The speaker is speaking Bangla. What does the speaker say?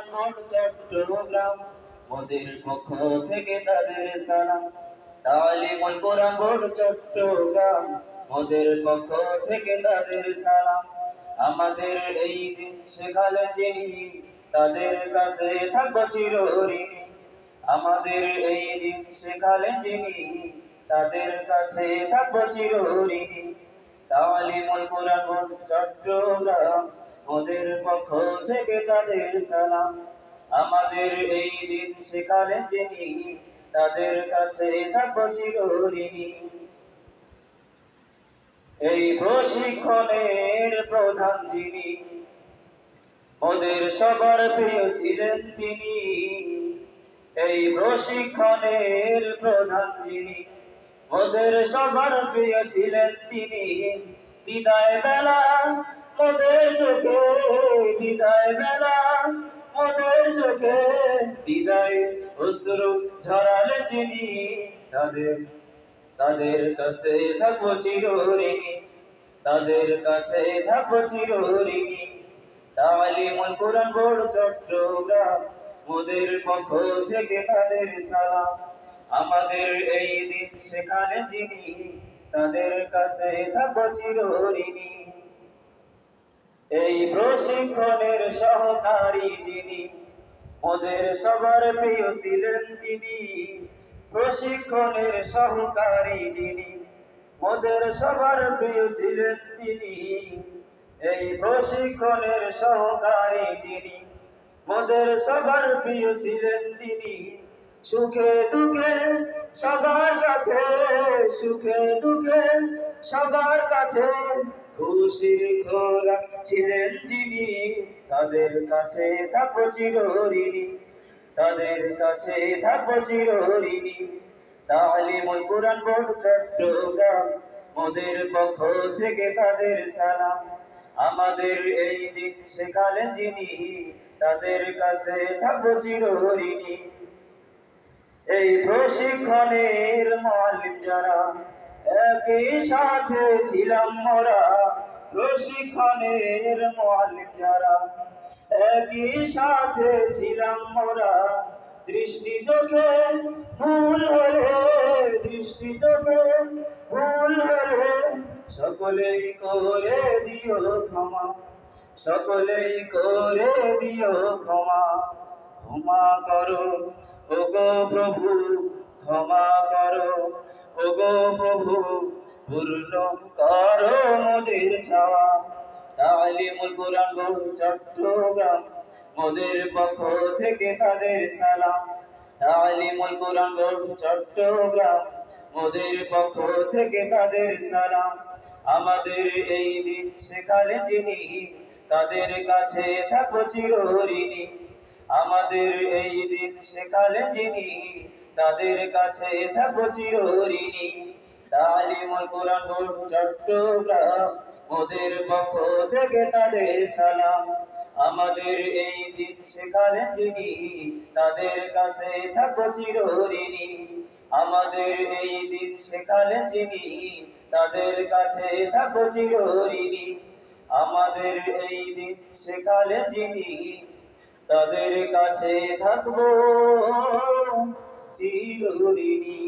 কোরআন বোর্ড চট্টগ্রাম, মোদের পক্ষ থেকে তাদের সালাম। তালিমুল কোরআন বোর্ড চট্টগ্রাম, মোদের পক্ষ থেকে তাদের সালাম। আমাদের এই দিন শেখালেন যিনি, তাদের কাছে থাকবো চিরঋণী। আমাদের এই দিন শেখালেন যিনি, তাদের কাছে থাকবো চিরঋণী। তালিমুল কোরআন বোর্ড চট্টগ্রাম, মোদের পক্ষ থেকে তাদের সালাম। আমাদের এই দিন শেখালেন যিনি, তাদের কাছে থাকবো চিরঋণী। এই প্রশিক্ষণের প্রধান যিনি, মোদের সবার প্রিয় ছিলেন তিনি। এই প্রশিক্ষণের প্রধান যিনি, মোদের সবার প্রিয় ছিলেন তিনি। বিদায় বেলা মোদের চোখে, বিদায় বেলা মোদের চোখে, বিদায় অশ্রু ঝরালেন যিনি, তাদের কাছে থাকবো চিরঋণী। তাদের কাছে থাকবো চিরঋণী। তালিমুল কোরআন বোর্ড চট্টগ্রাম, মোদের পক্ষ থেকে তাদের সালাম। আমাদের এই দিন শেখালেন যিনি, তাদের কাছে থাকবো চিরঋণী। এই প্রশিক্ষণের সহকারী যিনি, মোদের সবার প্রিয় ছিলেন তিনি। প্রশিক্ষণের সহকারী যিনি, মোদের সবার প্রিয় ছিলেন তিনি। এই প্রশিক্ষণের সহকারী যিনি, মোদের সবার প্রিয় ছিলেন তিনি। সুখে দুঃখে সবার কাছে, সুখে দুঃখে সবার কাছে খুশির খোরাক ছিলেন যিনি, তাদের কাছে থাকবো চিরঋণী। তাদের কাছে থাকবো চিরঋণী। তালিমুল কোরআন বোর্ড চট্টগ্রাম, মোদের পক্ষ থেকে তাদের সালাম। আমাদের এই দিন শেখালেন যিনি, তাদের কাছে থাকবো চিরঋণী। এই প্রশিক্ষণের মুআল্লিম যারা, একই সাথে ছিলাম মোরা। প্রশিক্ষণের মুআল্লিম যারা, একই সাথে ছিলাম মোরা। দৃষ্টি চোখে ভুল হলে, দৃষ্টি চোখে ভুল হলে সকলেই করে দিও ক্ষমা, সকলেই করে দিও ক্ষমা। ক্ষমা করো ওগো প্রভু, ক্ষমা করো ওগো প্রভু, পূর্ণ করো মোদের চাওয়া। তালিমুল কোরআন বোর্ড চট্টগ্রাম, মোদের পক্ষ থেকে তাদের সালাম। তালিমুল কোরআন বোর্ড চট্টগ্রাম, মোদের পক্ষ থেকে তাদের সালাম। আমাদের এই দিন শেখালেন যিনি, তাদের কাছে থাকবো চিরঋণী। আমাদের এই দিন শেখালেন যিনি, তাদের কাছে থাকবো চিরঋণী। তালিমুল কোরআন বোর্ড চট্টগ্রাম, মোদের পক্ষ থেকে তাদের সালাম। আমাদের এই দিন শেখালেন যিনি, তাদের কাছে থাকবো চিরঋণী। আমাদের এই দিন শেখালেন যিনি, তাদের কাছে থাকবো চিরঋণী। আমাদের এই দিন শেখালেন যিনি, তাদের কাছে থাকবো চিরঋণী।